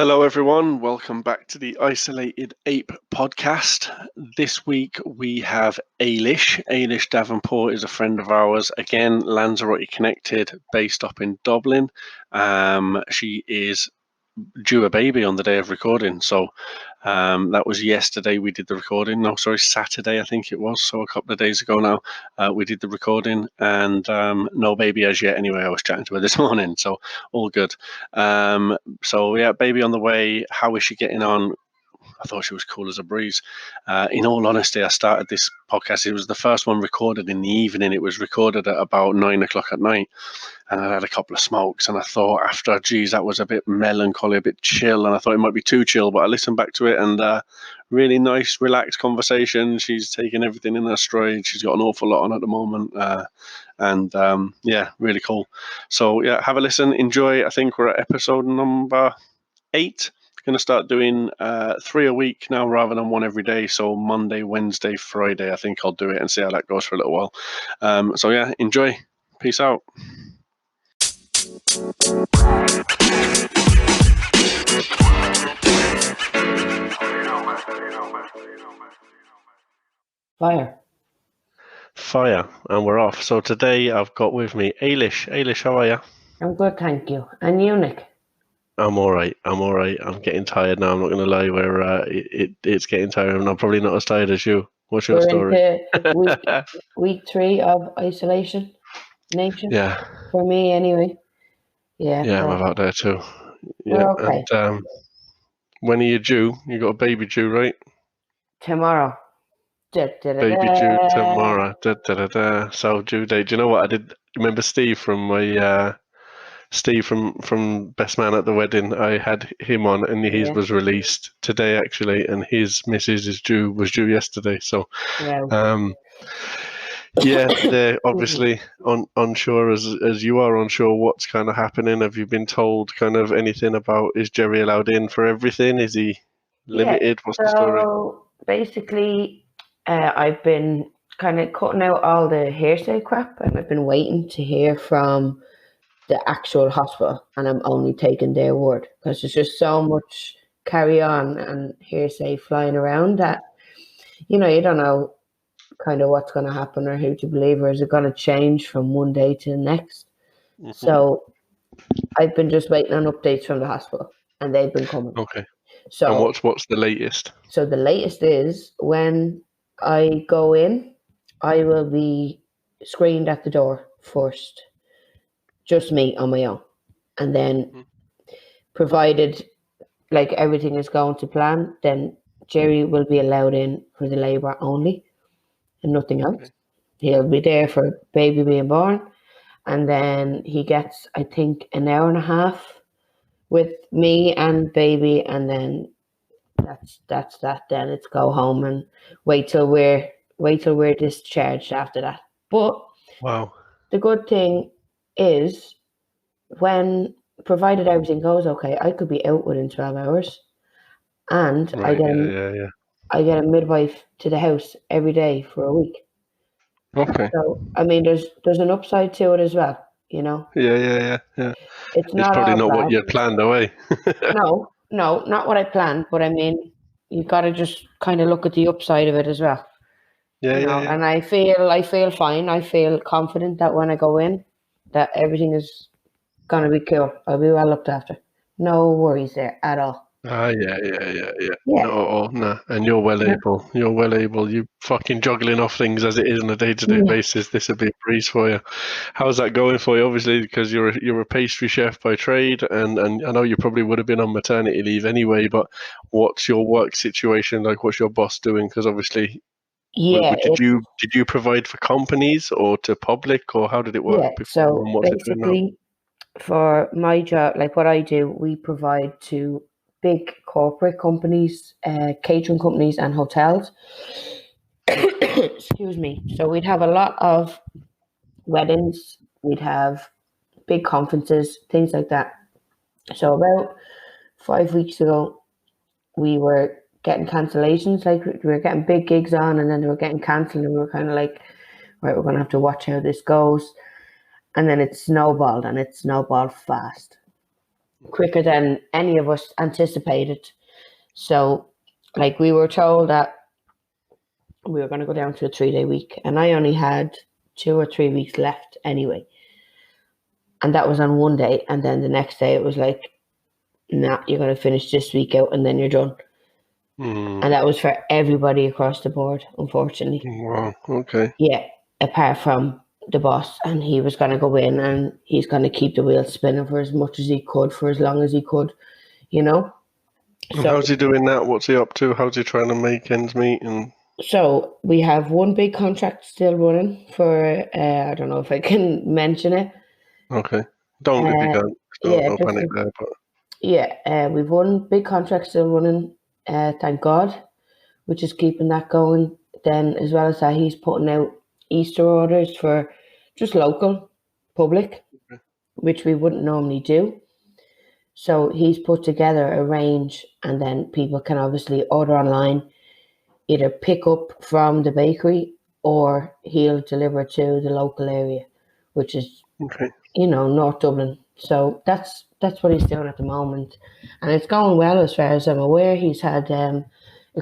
Hello, everyone. Welcome back to the Isolated Ape podcast. This week we have Eilis. Eilis Davenport is a friend of ours. Again, Lanzarote connected, based up in Dublin. She is due a baby on the day of recording. So that was yesterday we did the recording. No, sorry, Saturday I think it was. So a couple of days ago now we did the recording, and no baby as yet. Anyway, I was chatting to her this morning, so all good. So yeah, baby on the way. How is she getting on? I thought she was cool as a breeze. In all honesty, I started this podcast. It was the first one recorded in the evening. It was recorded at about 9 o'clock at night. And I had a couple of smokes, and I thought after, geez, that was a bit melancholy, a bit chill, and I thought it might be too chill, but I listened back to it, and really nice, relaxed conversation. She's taking everything in her stride. She's got an awful lot on at the moment, and yeah, really cool. So yeah, have a listen, enjoy. I think we're at episode number 8. Going to start doing 3 a week now rather than 1 every day. So Monday, Wednesday, Friday, I think I'll do it and see how that goes for a little while. So yeah, enjoy. Peace out. Fire, and we're off. So today I've got with me Eilis. Eilis, how are you? I'm good, thank you. And you, Nick? I'm all right. I'm getting tired now. I'm not going to lie. Where it's getting tired, and I'm probably not as tired as you. What's your story? Into week 3 of isolation nation. Yeah. For me, anyway. Yeah. Yeah, I'm about there too. Yeah. Okay. And when are you due? You got a baby due, right? Tomorrow. Baby due tomorrow. So due date. Do you know what I did? Remember Steve from my Steve from Best Man at the Wedding? I had him on, and his was released today actually, and his missus was due yesterday. So, yeah, they're obviously unsure as you are unsure what's kind of happening. Have you been told kind of anything about, is Jerry allowed in for everything? Is he limited? What's the story? So basically, I've been kind of cutting out all the hearsay crap, and I've been waiting to hear from the actual hospital, and I'm only taking their word because there's just so much carry on and hearsay flying around that, you don't know kind of what's going to happen or who to believe, or is it going to change from one day to the next? Mm-hmm. So I've been just waiting on updates from the hospital, and they've been coming. Okay. So and what's the latest? So the latest is when I go in, I will be screened at the door first, just me on my own, and then provided like everything is going to plan, then Jerry will be allowed in for the labour only and nothing else. Okay. He'll be there for baby being born, and then he gets, I think, an hour and a half with me and baby, and then that's that. Then it's go home and wait till we're discharged after that. But wow, the good thing is, when provided everything goes okay, I could be out within 12 hours, and right, I get a midwife to the house every day for a week. Okay. So I mean, there's an upside to it as well, Yeah. It's probably not what you had planned, away. No, not what I planned. But I mean, you got to just kind of look at the upside of it as well. Yeah. And I feel fine. I feel confident that when I go in, that everything is gonna be cool. I'll be well looked after. No worries there at all. Yeah. No. And you're well able. You're well able. You fucking juggling off things as it is on a day-to-day basis. This would be a breeze for you. How's that going for you? Obviously, because you're a pastry chef by trade, and I know you probably would have been on maternity leave anyway. But what's your work situation like? What's your boss doing? Because obviously, did you provide for companies or to public, or how did it work before? So basically, for my job, like what I do, we provide to big corporate companies, catering companies and hotels. Excuse me. So we'd have a lot of weddings, we'd have big conferences, things like that. So about 5 weeks ago, we were getting cancellations. Like, we were getting big gigs on, and then they were getting cancelled, and we were kind of like, right, we're going to have to watch how this goes. And then it snowballed, and it snowballed fast. quicker than any of us anticipated. So, like, we were told that we were going to go down to a 3-day week, and I only had 2 or 3 weeks left anyway. And that was on one day, and then the next day it was like, nah, you're going to finish this week out and then you're done. And that was for everybody across the board, unfortunately. Wow, okay. Yeah, apart from the boss, and he was going to go in and he's going to keep the wheels spinning for as much as he could, for as long as he could, you know. And how's he doing that? What's he up to? How's he trying to make ends meet? And so we have one big contract still running for, I don't know if I can mention it. Okay. Don't if you can't. No panic there. But yeah, we've one big contract still running, thank God, which is keeping that going. Then, as well as that, he's putting out Easter orders for just local public, which we wouldn't normally do. So he's put together a range, and then people can obviously order online, either pick up from the bakery or he'll deliver to the local area, which is, North Dublin. So that's what he's doing at the moment, and it's going well as far as I'm aware. He's had a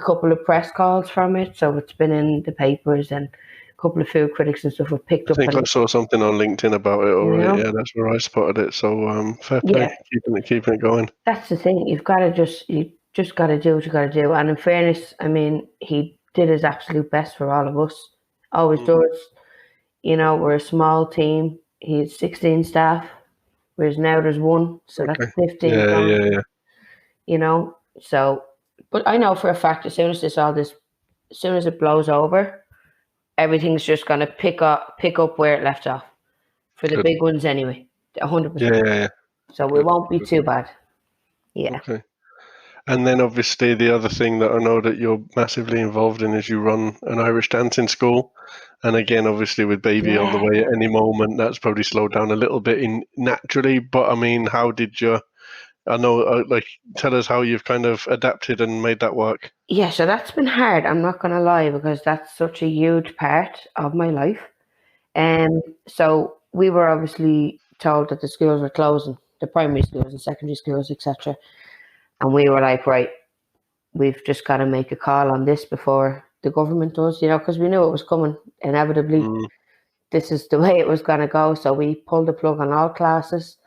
couple of press calls from it, so it's been in the papers, and a couple of food critics and stuff have picked up. I think I saw something on LinkedIn about it already. Yeah, that's where I spotted it. So fair play, keeping it going. That's the thing. You just got to do what you got to do. And in fairness, I mean, he did his absolute best for all of us. Always does. We're a small team. He had 16 staff, whereas now there's one, so that's 15. Yeah. So, but I know for a fact, as soon as it blows over, everything's just going to pick up where it left off for the big ones anyway. 100%. Yeah. So we won't be too bad. Yeah. Okay. And then obviously the other thing that I know that you're massively involved in is you run an Irish dancing school. And again, obviously with baby on the way at any moment, that's probably slowed down a little bit naturally. But I mean, how did you, tell us how you've kind of adapted and made that work. Yeah, so that's been hard. I'm not going to lie, because that's such a huge part of my life. And so we were obviously told that the schools were closing, the primary schools and secondary schools, etc. And we were like, right, we've just got to make a call on this before the government does, because we knew it was coming inevitably. This is the way it was going to go. So we pulled the plug on all classes.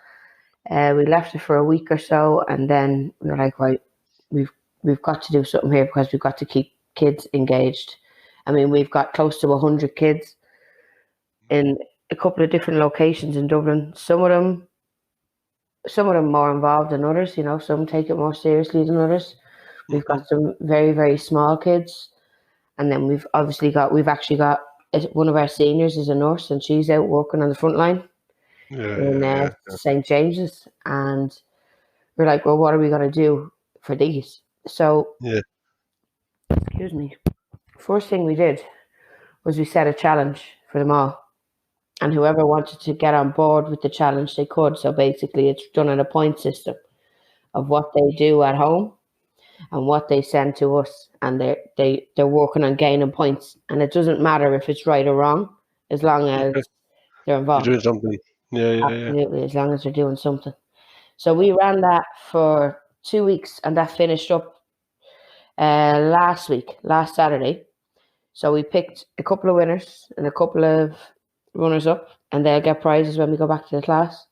We left it for a week or so, and then we were like, right, we've got to do something here, because we've got to keep kids engaged. I mean, we've got close to 100 kids in a couple of different locations in Dublin. Some of them more involved than others, some take it more seriously than others. We've got some very, very small kids. And then we've actually got one of our seniors is a nurse, and she's out working on the front line in St. James's. And we're like, well, what are we going to do for these? So, excuse me. First thing we did was we set a challenge for them all. And whoever wanted to get on board with the challenge, they could. So basically, it's done on a point system of what they do at home and what they send to us. And they're working on gaining points. And it doesn't matter if it's right or wrong, as long as they're involved. You're doing something. Yeah. Absolutely, as long as they're doing something. So we ran that for 2 weeks, and that finished up last Saturday. So we picked a couple of winners and a couple of runners up, and they'll get prizes when we go back to the class.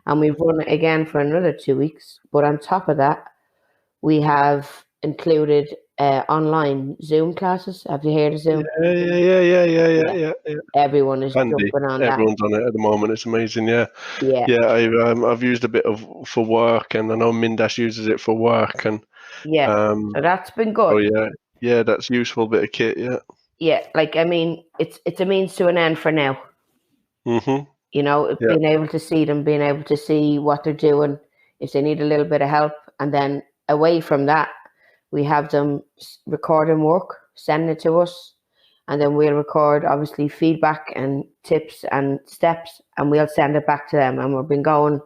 And we've run it again for another 2 weeks. But on top of that, we have included online Zoom classes. Have you heard of Zoom? Yeah. Everyone is jumping on that. Everyone's on it at the moment. It's amazing. Yeah. I've used a bit for work, and I know Mindash uses it for work, and so that's been good. Oh yeah, that's useful bit of kit. Yeah, like, I mean, it's a means to an end for now. Being able to see them, being able to see what they're doing, if they need a little bit of help, and then away from that, we have them recording work, sending it to us, and then we'll record obviously feedback and tips and steps, and we'll send it back to them. And we've been going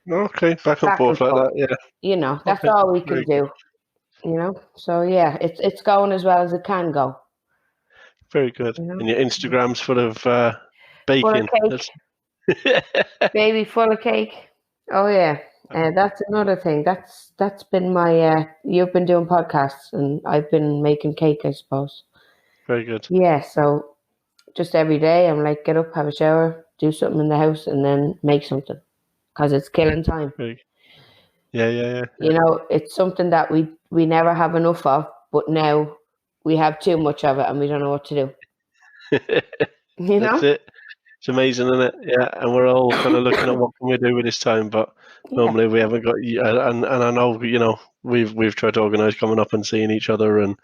back and forth like that. Yeah, that's all we can do. So yeah, it's going as well as it can go. Very good. And your Instagram's full of baking. Full of cake. Baby, full of cake. Oh yeah. That's another thing. That's been my. You've been doing podcasts, and I've been making cake, I suppose. Very good. Yeah. So just every day, I'm like, get up, have a shower, do something in the house, and then make something, because it's killing time. Yeah. You know, it's something that we never have enough of, but now we have too much of it, and we don't know what to do. You That's know? it. It's amazing, isn't it? Yeah, and we're all kind of looking at what can we do with this time, but Yeah. normally we haven't got. And I know we've tried to organise coming up and seeing each other, and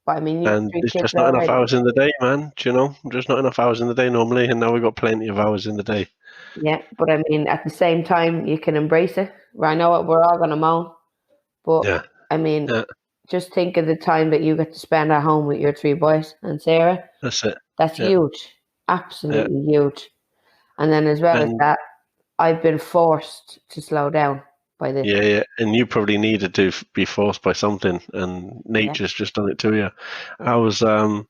But I mean, you've and 3 it's kids just not enough already. hours in the day, man. Do you know? Just not enough hours in the day normally, and now we've got plenty of hours in the day. Yeah, but I mean, at the same time, you can embrace it. I know we're all going to moan, but Yeah. I mean, Yeah. just think of the time that you get to spend at home with your 3 boys and Sarah. That's it. That's Yeah. huge, absolutely huge. And then as well as that, I've been forced to slow down by this. Yeah, and you probably needed to be forced by something, and nature's just done it to you. And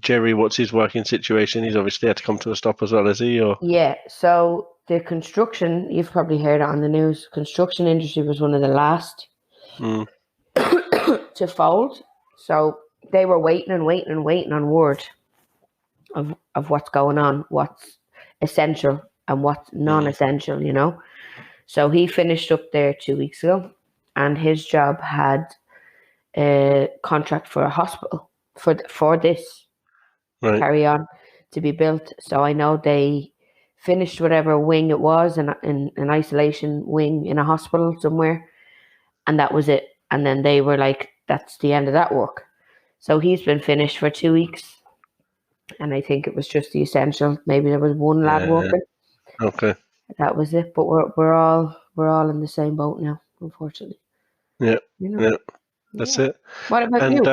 Jerry? What's his working situation? He's obviously had to come to a stop as well, is he? Or Yeah, so the construction, you've probably heard it on the news, construction industry was one of the last to fold. So they were waiting on word of what's going on, what's essential and what's non-essential, you know. So he finished up there 2 weeks ago, and his job had a contract for a hospital for this carry on to be built. So I know they finished whatever wing it was, in an isolation wing in a hospital somewhere, and that was it. And then they were like, that's the end of that work. So he's been finished for 2 weeks, and I think it was just the essential. Maybe there was one lad working. Okay. That was it. But we're all in the same boat now, unfortunately. Yeah. You know? Yeah. That's it. What about you?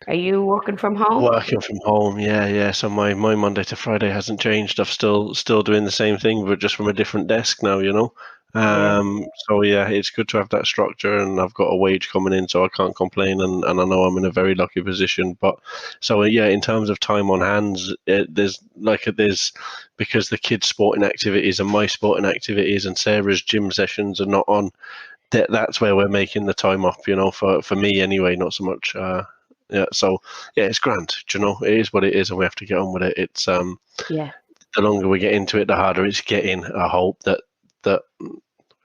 Are you working from home? Working from home, yeah. So my Monday to Friday hasn't changed. I'm still doing the same thing, but just from a different desk now, you know. So yeah, it's good to have that structure, and I've got a wage coming in, so I can't complain, and I know I'm in a very lucky position. But so yeah, in terms of time on hands, there's because the kids' sporting activities and my sporting activities and Sarah's gym sessions are not on. That's where we're making the time up, you know, for me anyway, not so much. So it's grand. Do you know, it is what it is, and we have to get on with it. It's the longer we get into it, the harder it's getting. I hope that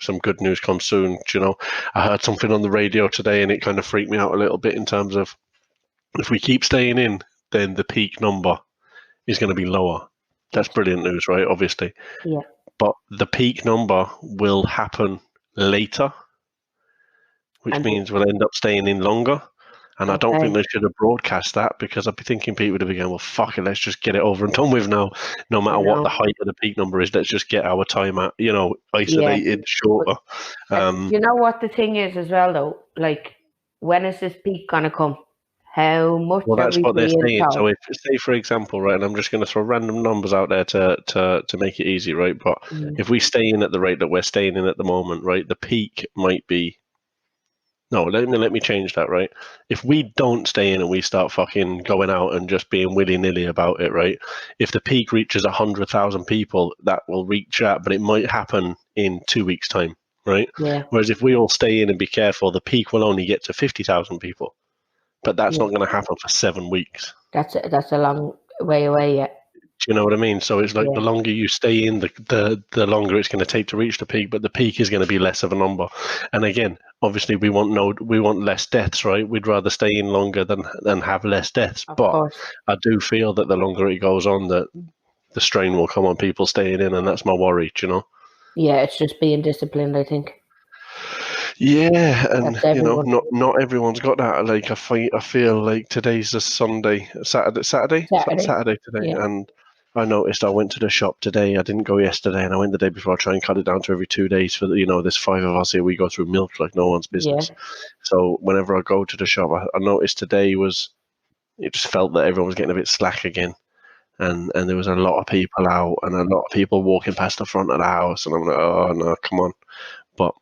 some good news comes soon. Do you know, I heard something on the radio today, and it kind of freaked me out a little bit in terms of if we keep staying in, then the peak number is going to be lower. That's brilliant news, right? Obviously, but the peak number will happen later, which means we'll end up staying in longer. And I don't think they should have broadcast that, because I'd be thinking people would have been going, well, fuck it, let's just get it over and done with now. No matter what the height of the peak number is, let's just get our time at, isolated, shorter. You know what the thing is as well, though? Like, when is this peak going to come? How much Well, that's what they're saying. told? So if, say, for example, right, and I'm just going to throw random numbers out there to make it easy, right? But if we stay in at the rate that we're staying in at the moment, right, the peak might be... No, let me change that, right? If we don't stay in and we start fucking going out and just being willy-nilly about it, right? If the peak reaches 100,000 people, that will reach that, but it might happen in 2 weeks' time, right? Yeah. Whereas if we all stay in and be careful, the peak will only get to 50,000 people. But that's not going to happen for 7 weeks. That's a long way away yet. Do you know what I mean? So it's like the longer you stay in, the longer it's going to take to reach the peak, but the peak is going to be less of a number. And again, obviously we want less deaths, right? We'd rather stay in longer than have less deaths. But I do feel that the longer it goes on, that the strain will come on people staying in, and that's my worry, do you know? Yeah, it's just being disciplined, I think. Yeah, and not everyone's got that. Like I feel like today's a Saturday today, and I noticed I went to the shop today. I didn't go yesterday, and I went the day before. I try and cut it down to every 2 days for there's 5 of us here. We go through milk like no one's business. So whenever I go to the shop, I noticed today it just felt that everyone was getting a bit slack again, and there was a lot of people out and a lot of people walking past the front of the house, and I'm like, oh no, come on, but.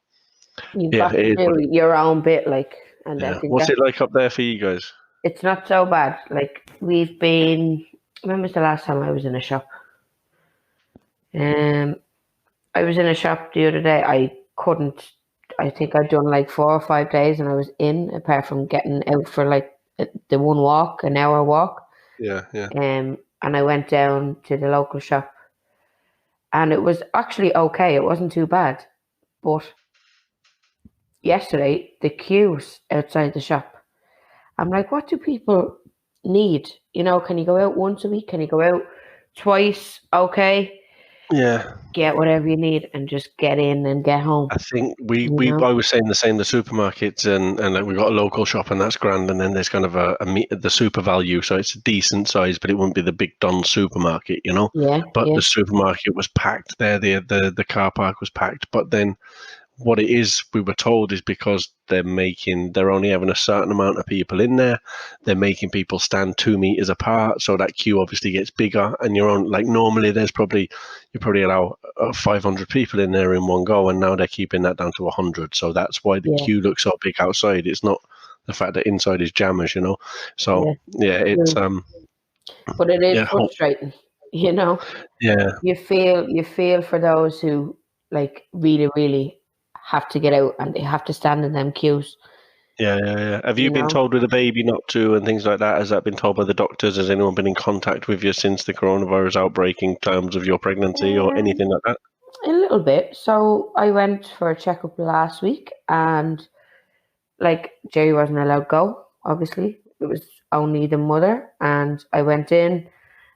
You've got to do your own bit, like. And what's it like up there for you guys? It's not so bad. Like, we've been... When was the last time I was in a shop? I was in a shop the other day. I think I'd done like 4 or 5 days and I was in, apart from getting out for like the one walk, an hour walk. Yeah, yeah. And I went down to the local shop and it was actually okay. It wasn't too bad. But yesterday, the queues outside the shop, I'm like, what do people need? You know, can you go out once a week? Can you go out twice? Okay. Yeah. Get whatever you need and just get in and get home. I think know? I was saying the same, the supermarkets and like we've got a local shop and that's grand, and then there's kind of the super value, so it's a decent size, but it wouldn't be the big Don supermarket, you know. Yeah, But yeah, the supermarket was packed there, the car park was packed, but then what it is, we were told, is because they're only having a certain amount of people in there. They're making people stand 2 meters apart, so that queue obviously gets bigger. And you're on, like, normally you probably allow 500 people in there in one go, and now they're keeping that down to 100. So that's why the yeah, queue looks so big outside. It's not the fact that inside is jammers, you know. So yeah, it's but it is yeah, frustrating, you know. yeah. You feel for those who like really, really have to get out and they have to stand in them queues. Yeah. Have you You been know, told with a baby not to and things like that? Has that been told by the doctors? Has anyone been in contact with you since the coronavirus outbreak in terms of your pregnancy or anything like that? a little bit. So I went for a checkup last week, and like Jerry wasn't allowed to go. Obviously, it was only the mother, and I went in,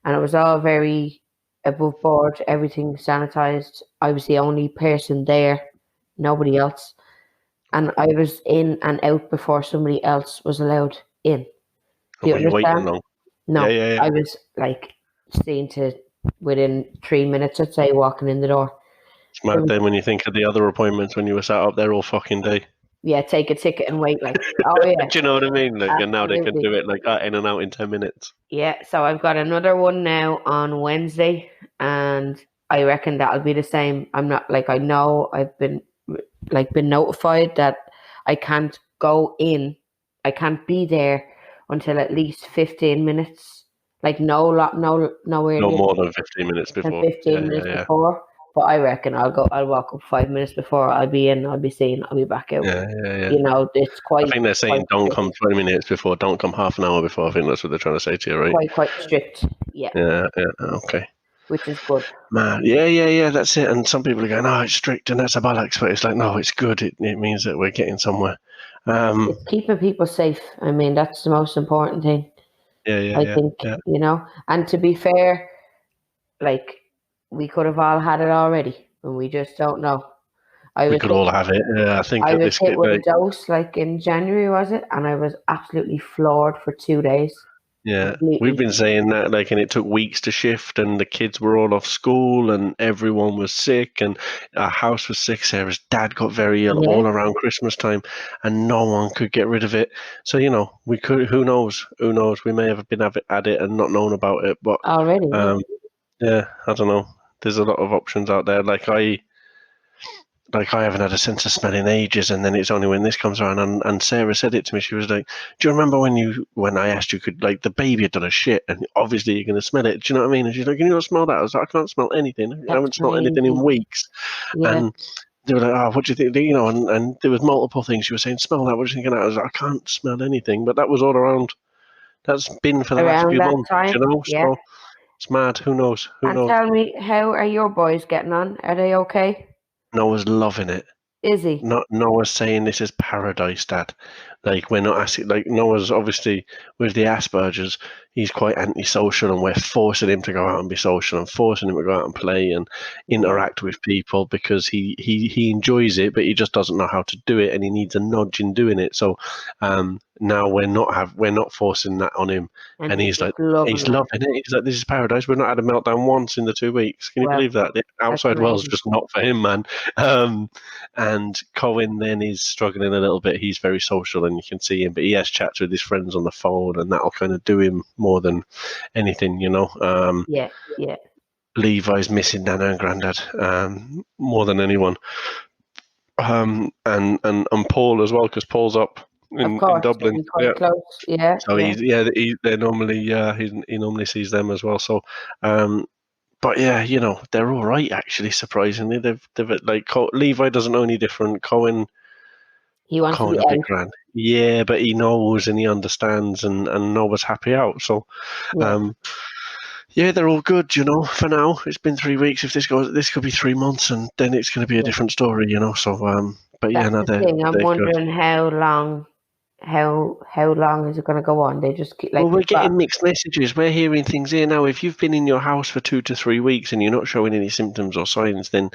and it was all very above board. Everything sanitized. I was the only person there, nobody else. And I was in and out before somebody else was allowed in. Or Do you were you waiting understand? long? No, Yeah. I was like seen to within 3 minutes, I'd say, walking in the door. It's mad then when you think of the other appointments when you were sat up there all fucking day. Yeah, take a ticket and wait. Like, oh yeah, Do you know what I mean? Like, and now they can absolutely. do it like that in and out in 10 minutes. Yeah, so I've got another one now on Wednesday, and I reckon that'll be the same. I'm not like I know I've been notified that I can't go in. I can't be there until at least 15 minutes. Like no No earlier more than 15 minutes than before. 15 minutes Yeah. before. But I reckon I'll walk up 5 minutes before. I'll be in, I'll be seen, I'll be back out. Yeah. You know, it's I think they're saying don't strict. come 20 minutes before, don't come half an hour before. I think that's what they're trying to say to you, right? Quite strict. Yeah. Yeah, okay. Which is good. Man, yeah, that's it. And some people are going, oh, it's strict and that's a bollocks, but it's like, no, it's good. It means that we're getting somewhere. It's keeping people safe. I mean, that's the most important thing. I think, you know. And to be fair, like, we could have all had it already, and we just don't know. We could all have it. Yeah, I think I at was this hit with a dose, like in January, was it? And I was absolutely floored for 2 days. Yeah, Completely. we've been saying that, like, and it took weeks to shift, and the kids were all off school, and everyone was sick, and our house was sick. Sarah's dad got very ill all around Christmas time, and no one could get rid of it. So, you know, we could. Who knows? Who knows? We may have been at it and not known about it, but already. yeah, I don't know. There's a lot of options out there. Like I haven't had a sense of smell in ages, and then it's only when this comes around. And Sarah said it to me. She was like, "Do you remember when I asked you could, like, the baby had done a shit, and obviously you're going to smell it? Do you know what I mean?" And she's like, "Can you not smell that?" I was like, "I can't smell anything. I haven't smelled anything in weeks." Yeah. And they were like, "Oh, what do you think?" You know, and there was multiple things she was saying. Smell that. What do you think of that? I was like, "I can't smell anything," but that was all around. That's been for the last few months, time, you know. So it's mad. Who knows? Who knows? Tell me, how are your boys getting on? Are they okay? Noah's loving it. Is he? Noah's saying this is paradise, Dad. Like, we're not asking. Like, Noah's obviously with the Asperger's, he's quite antisocial, and we're forcing him to go out and be social, and forcing him to go out and play and interact with people because he enjoys it, but he just doesn't know how to do it, and he needs a nudge in doing it. So now we're not forcing that on him, and he's like, he's loving it. He's like, this is paradise. We've not had a meltdown once in the 2 weeks. Can you believe that? The outside world's just not for him, man. And Colin then is struggling a little bit. He's very social, and you can see him, but he has chats with his friends on the phone, and that'll kind of do him more than anything, you know. Yeah. Levi's missing Nana and Grandad more than anyone, and Paul as well, because Paul's up in Dublin. Quite close. Yeah. So he normally he normally sees them as well. So But yeah, they're all right actually. Surprisingly, they've like Levi doesn't know any different. He wants to be Cohen a big out. grand. Yeah, but he knows and he understands and Nova's happy out. So, Yeah, yeah, they're all good. For now, it's been 3 weeks. If this could be 3 months, and then it's going to be a yeah. different story. So, but yeah, That's no, the thing. I'm they're good. wondering how long is it going to go on? They just keep Well, like we're getting mixed messages. We're hearing things here now. If you've been in your house for 2 to 3 weeks and you're not showing any symptoms or signs, then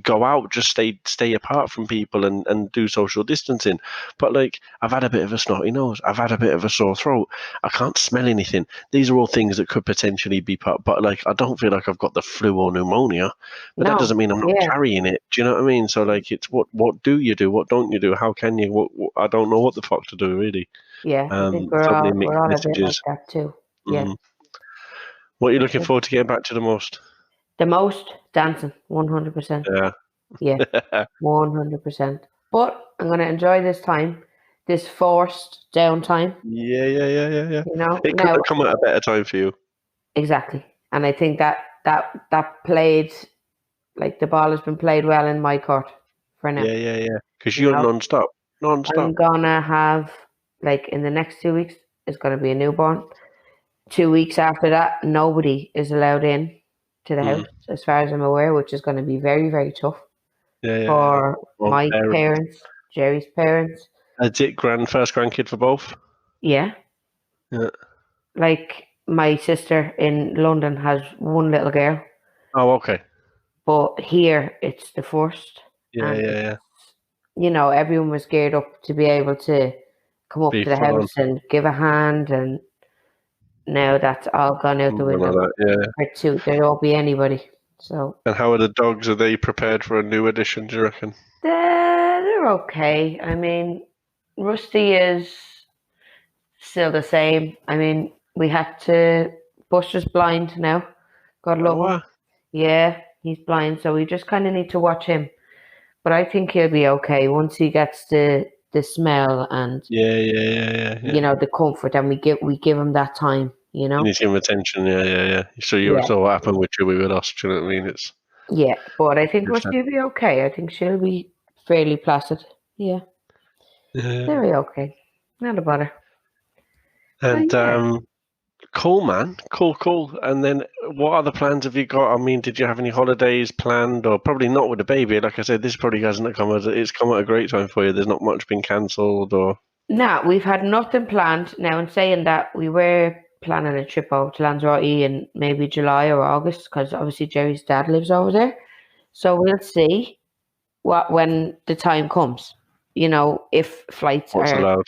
go out, just stay apart from people and do social distancing. But like, I've had a bit of a snotty nose, I've had a bit of a sore throat, I can't smell anything. These are all things that could potentially be but like, I don't feel like I've got the flu or pneumonia, but that doesn't no, mean I'm not yeah, carrying it. Do you know what I mean? So like, it's what do you do, what don't you do, how can you, what I don't know what the fuck to do really. yeah. I think So many we're mixed all a bit like messages. that too. Yeah. What are you looking forward to getting back to the most? The most dancing, 100%. Yeah. Yeah, 100%. But I'm going to enjoy this time, this forced downtime. Yeah. It couldn't Now have come at a better time for you. exactly, and I think that played like the ball has been played well in my court for now. Yeah. Because You you're know, non-stop. I'm gonna have like in the next 2 weeks, it's gonna be a newborn. 2 weeks after that, nobody is allowed in to the house, as far as I'm aware, which is going to be very, very tough for Well, my parents, Jerry's parents. is it first grandkid for both? Yeah. Yeah. Like my sister in London has one little girl, Oh, okay. but here it's the first. Yeah. Everyone was geared up to be able to come up Be to the full on. house and give a hand, and now that's all gone out the window. There won't be anybody. So. And how are the dogs? Are they prepared for a new addition, do you reckon? They're okay. I mean, Rusty is still the same. I mean, we had to. Buster's blind now. God love him. Yeah, he's blind, so we just kind of need to watch him. But I think he'll be okay once he gets the smell and Yeah. the comfort, and we give him that time. You need to give him attention. Yeah. So what happened with Chewy with us? Do you know what I mean? But I think Rusty will be okay. I think she'll be fairly placid. Yeah. They'll be okay. Not a bother. And cool, man. Cool. And then what other plans have you got? I mean, did you have any holidays planned? Or probably not with the baby. Like I said, this probably hasn't come it's come at a great time for you. There's not much been cancelled or... No, we've had nothing planned. Now, in saying that, we were planning a trip over to Lanzarote in maybe July or August, because obviously Jerry's dad lives over there. So we'll see when the time comes. If flights what's allowed.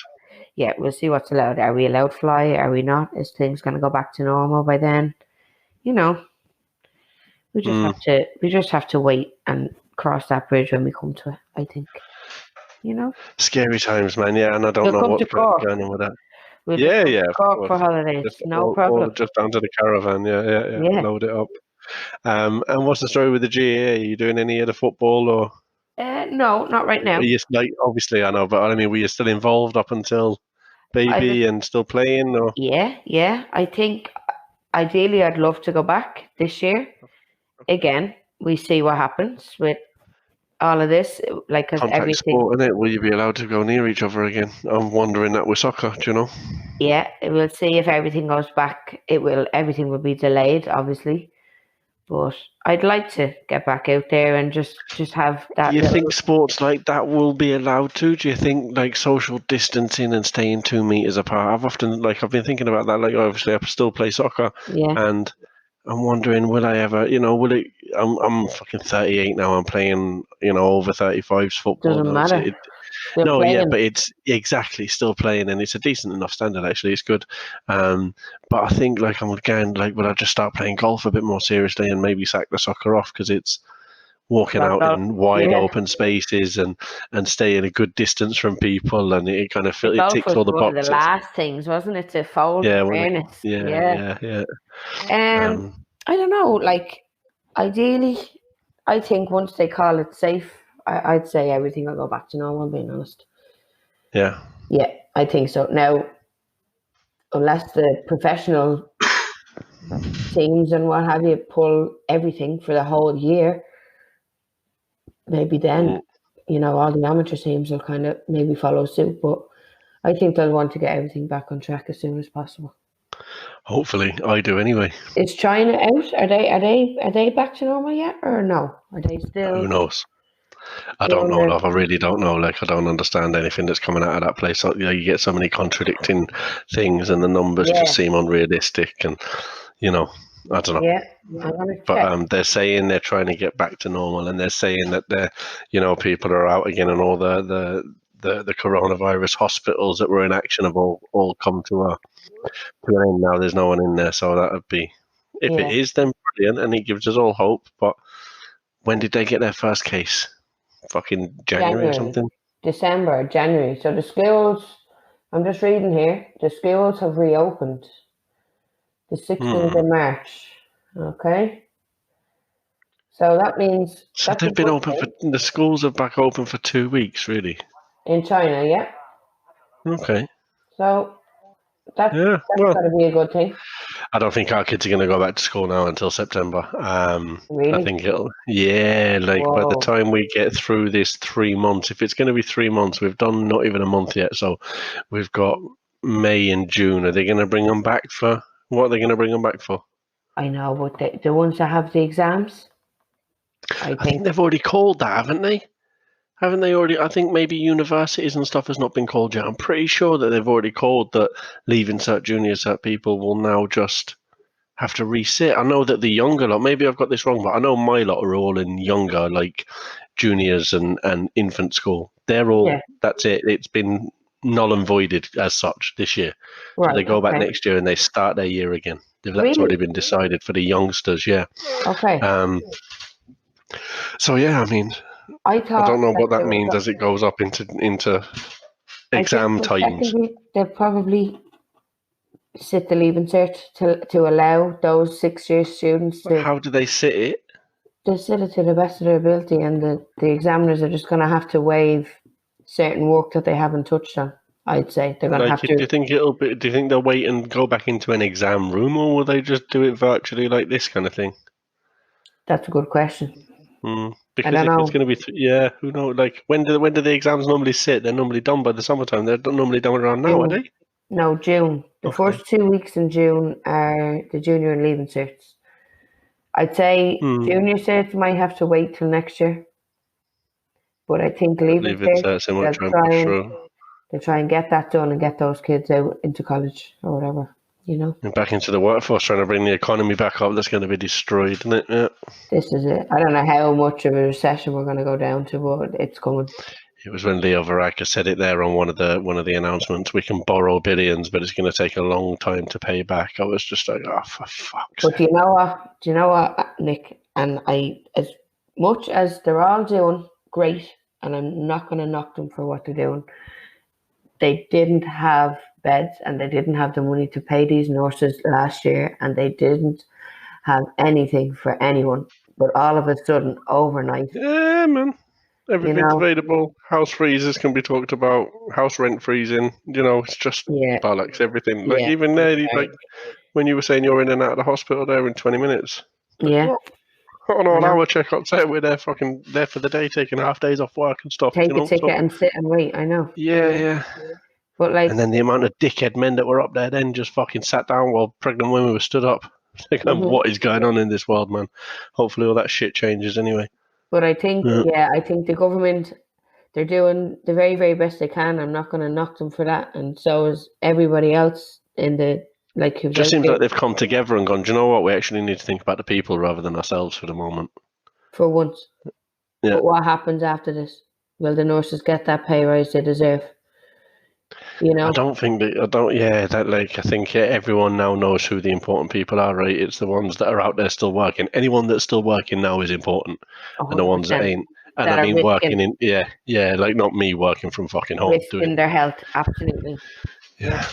Yeah, we'll see what's allowed. Are we allowed to fly? Are we not? Is things going to go back to normal by then? We just have to wait and cross that bridge when we come to it, I think. Scary times, man. Yeah, and I don't know what's going on with that. We'll just Cork for holidays. No problem. Or just down to the caravan. Yeah. Load it up. And what's the story with the GAA? Are you doing any of the football or? No, not right now. Obviously, I know, but I mean, were you still involved up until baby and still playing? Or? Yeah. I think ideally I'd love to go back this year. Again, we see what happens with all of this. Like, because everything. Sport, isn't it? Will you be allowed to go near each other again? I'm wondering that with soccer. Do you know? Yeah, we'll see if everything goes back. Everything will be delayed, obviously. But I'd like to get back out there and just have that. Do you think sports like that will be allowed to? Do you think like social distancing and staying 2 meters apart? I've been thinking about that. Like, obviously, I still play soccer, and I'm wondering, will I ever? Will it? I'm fucking 38 now. I'm playing, over 35's football. Doesn't matter. But it's exactly still playing, and it's a decent enough standard. Actually, it's good. But I think I'm again will I just start playing golf a bit more seriously and maybe sack the soccer off because it's walking out in wide open spaces and staying a good distance from people, and it kind of it ticks all the boxes. One of the last things, wasn't it, to fold fairness? Yeah. I don't know. Ideally, I think once they call it safe, I'd say everything will go back to normal, being honest. Yeah, I think so. Now, unless the professional teams and what have you pull everything for the whole year, maybe then, all the amateur teams will kind of maybe follow suit. But I think they'll want to get everything back on track as soon as possible. Hopefully, I do anyway. Is China out? Are they back to normal yet, or no? Are they still? Who knows? I don't know, love. I really don't know. Like, I don't understand anything that's coming out of that place. You get so many contradicting things, and the numbers just seem unrealistic. And I don't know. Yeah, I'm gonna check. But they're saying they're trying to get back to normal, and they're saying that people are out again, and all the coronavirus hospitals that were in action have all come to an end now. There's no one in there, so that would be, if it is, then brilliant, and it gives us all hope. But when did they get their first case? Fucking January or something? December, January. So the schools, I'm just reading here, the schools have reopened the 16th of March. Okay. So that means... So they've been open the schools are back open for 2 weeks, really? In China, yeah. Okay. So that's got to be a good thing. I don't think our kids are going to go back to school now until September. Really? I think it'll... Yeah, like by the time we get through this 3 months, if it's going to be 3 months, we've done not even a month yet. So we've got May and June. Are they going to bring them back for... What are they going to bring them back for? I know, but the ones that have the exams, I think they've already called that, haven't they? Haven't they already? I think maybe universities and stuff has not been called yet. I'm pretty sure that they've already called that Leaving Cert, Junior Cert people will now just have to resit. I know that the younger lot, maybe I've got this wrong, but I know my lot are all in younger, like juniors and infant school. They're all, that's it. It's been null and voided as such this year. Right, so they go back next year and they start their year again. That's already been decided for the youngsters, Okay. So, I mean... I don't know what that means as it goes up into exam times. They'll probably sit the Leaving Cert to allow those 6-year students to... How do they sit it? They sit it to the best of their ability, and the examiners are just going to have to waive certain work that they haven't touched on. I'd say they're going to have to... Do you think they'll wait and go back into an exam room, or will they just do it virtually like this kind of thing? That's a good question. Because if it's going to be, who knows? Like, when do the exams normally sit? They're normally done by the summertime. They're normally done around now, are they? No, June. The first 2 weeks in June are the junior and Leaving Certs. I'd say junior certs might have to wait till next year, but I think Leaving Certs, they'll try and get that done and get those kids out into college or whatever. And back into the workforce, trying to bring the economy back up. That's going to be destroyed, isn't it? Yeah. This is it. I don't know how much of a recession we're going to go down to, but it's coming. It was when Leo Varadkar said it there on one of the announcements. We can borrow billions, but it's going to take a long time to pay back. I was just like, oh, for fuck's sake. But do you know what, Nick? And as much as they're all doing great, and I'm not going to knock them for what they're doing, they didn't have beds and they didn't have the money to pay these nurses last year, and they didn't have anything for anyone. But all of a sudden, overnight, yeah, man, everything's available. House freezes can be talked about. House rent freezing. It's just bollocks. Everything. Like even there, like when you were saying you're in and out of the hospital there in 20 minutes. Yeah. On all our checkups there, we're there for the day, taking half days off work and stuff. Take a ticket and sit and wait. I know. Yeah. But and then the amount of dickhead men that were up there then just fucking sat down while pregnant women were stood up. What is going on in this world, man? Hopefully all that shit changes anyway. But I think, I think the government, they're doing the very, very best they can. I'm not going to knock them for that. And so is everybody else in the... It just seems like they've come together and gone, do you know what? We actually need to think about the people rather than ourselves for the moment. For once. Yeah. But what happens after this? Will the nurses get that pay rise they deserve? I don't think I think everyone now knows who the important people are, right? It's the ones that are out there still working. Anyone that's still working now is important. 100%. And the ones that ain't. And I mean working in, like not me working from fucking home. Risking their health, absolutely. Yeah.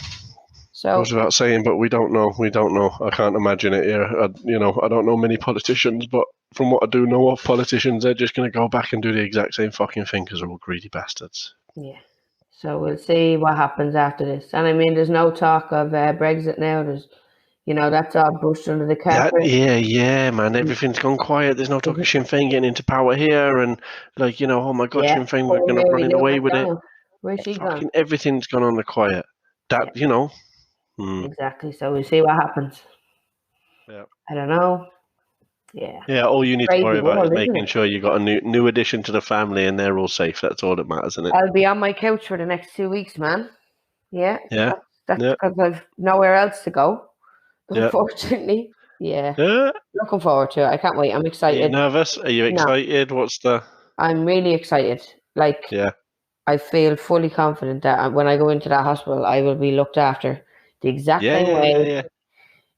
So I was about saying, but we don't know. I can't imagine it here. I don't know many politicians, but from what I do know of politicians, they're just going to go back and do the exact same fucking thing because they're all greedy bastards. Yeah. So we'll see what happens after this. And I mean, there's no talk of Brexit now. There's, that's all brushed under the carpet. Yeah, man. Everything's gone quiet. There's no talk of Sinn Féin getting into power here, and oh my God, Sinn Féin were Poor going to Mary run Lou away with it. McDonald. Where's she gone? Fucking everything's gone on the quiet. That Exactly. So we'll see what happens. Yeah. I don't know. Yeah. Yeah. All you need to Crazy worry about world, is isn't making it? sure you got a new addition to the family, and they're all safe. That's all that matters, isn't it? I'll be on my couch for the next 2 weeks, man. Yeah. Yeah. That's because I've nowhere else to go. Yeah. Unfortunately. Yeah. Yeah. Looking forward to it. I can't wait. I'm Are you excited. nervous? Are you excited? I'm really excited. I feel fully confident that when I go into that hospital, I will be looked after the exact same way. Yeah.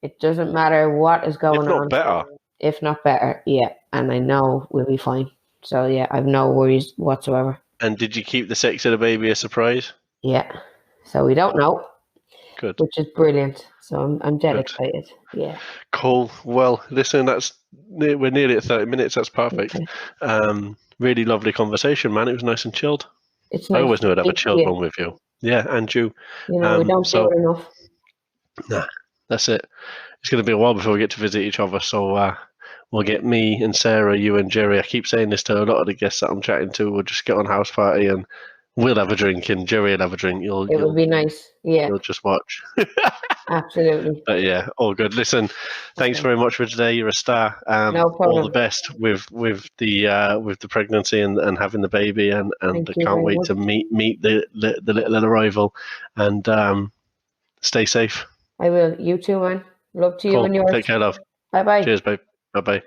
It doesn't matter what is going on. If not better. If not better, yeah. And I know we'll be fine. So, yeah, I have no worries whatsoever. And did you keep the sex of the baby a surprise? Yeah. So we don't know. Good. Which is brilliant. So I'm dead excited. Yeah. Cool. Well, listen, we're nearly at 30 minutes. That's perfect. Okay. Really lovely conversation, man. It was nice and chilled. It's nice. I always knew I'd have a chilled one with you. Yeah, and you. We don't do it enough. Nah, that's it. It's going to be a while before we get to visit each other. So we'll get me and Sarah, you and Jerry. I keep saying this to a lot of the guests that I'm chatting to. We'll just get on house party and we'll have a drink, and Jerry will have a drink. It would be nice. Yeah. You'll just watch. Absolutely. But yeah, all good. Listen, thanks very much for today. You're a star. No problem. All the best with the pregnancy and having the baby, and I can't wait to meet the little arrival. And stay safe. I will. You too, man. Love to you and yours. Take care, love. Bye bye. Cheers, babe. Bye bye.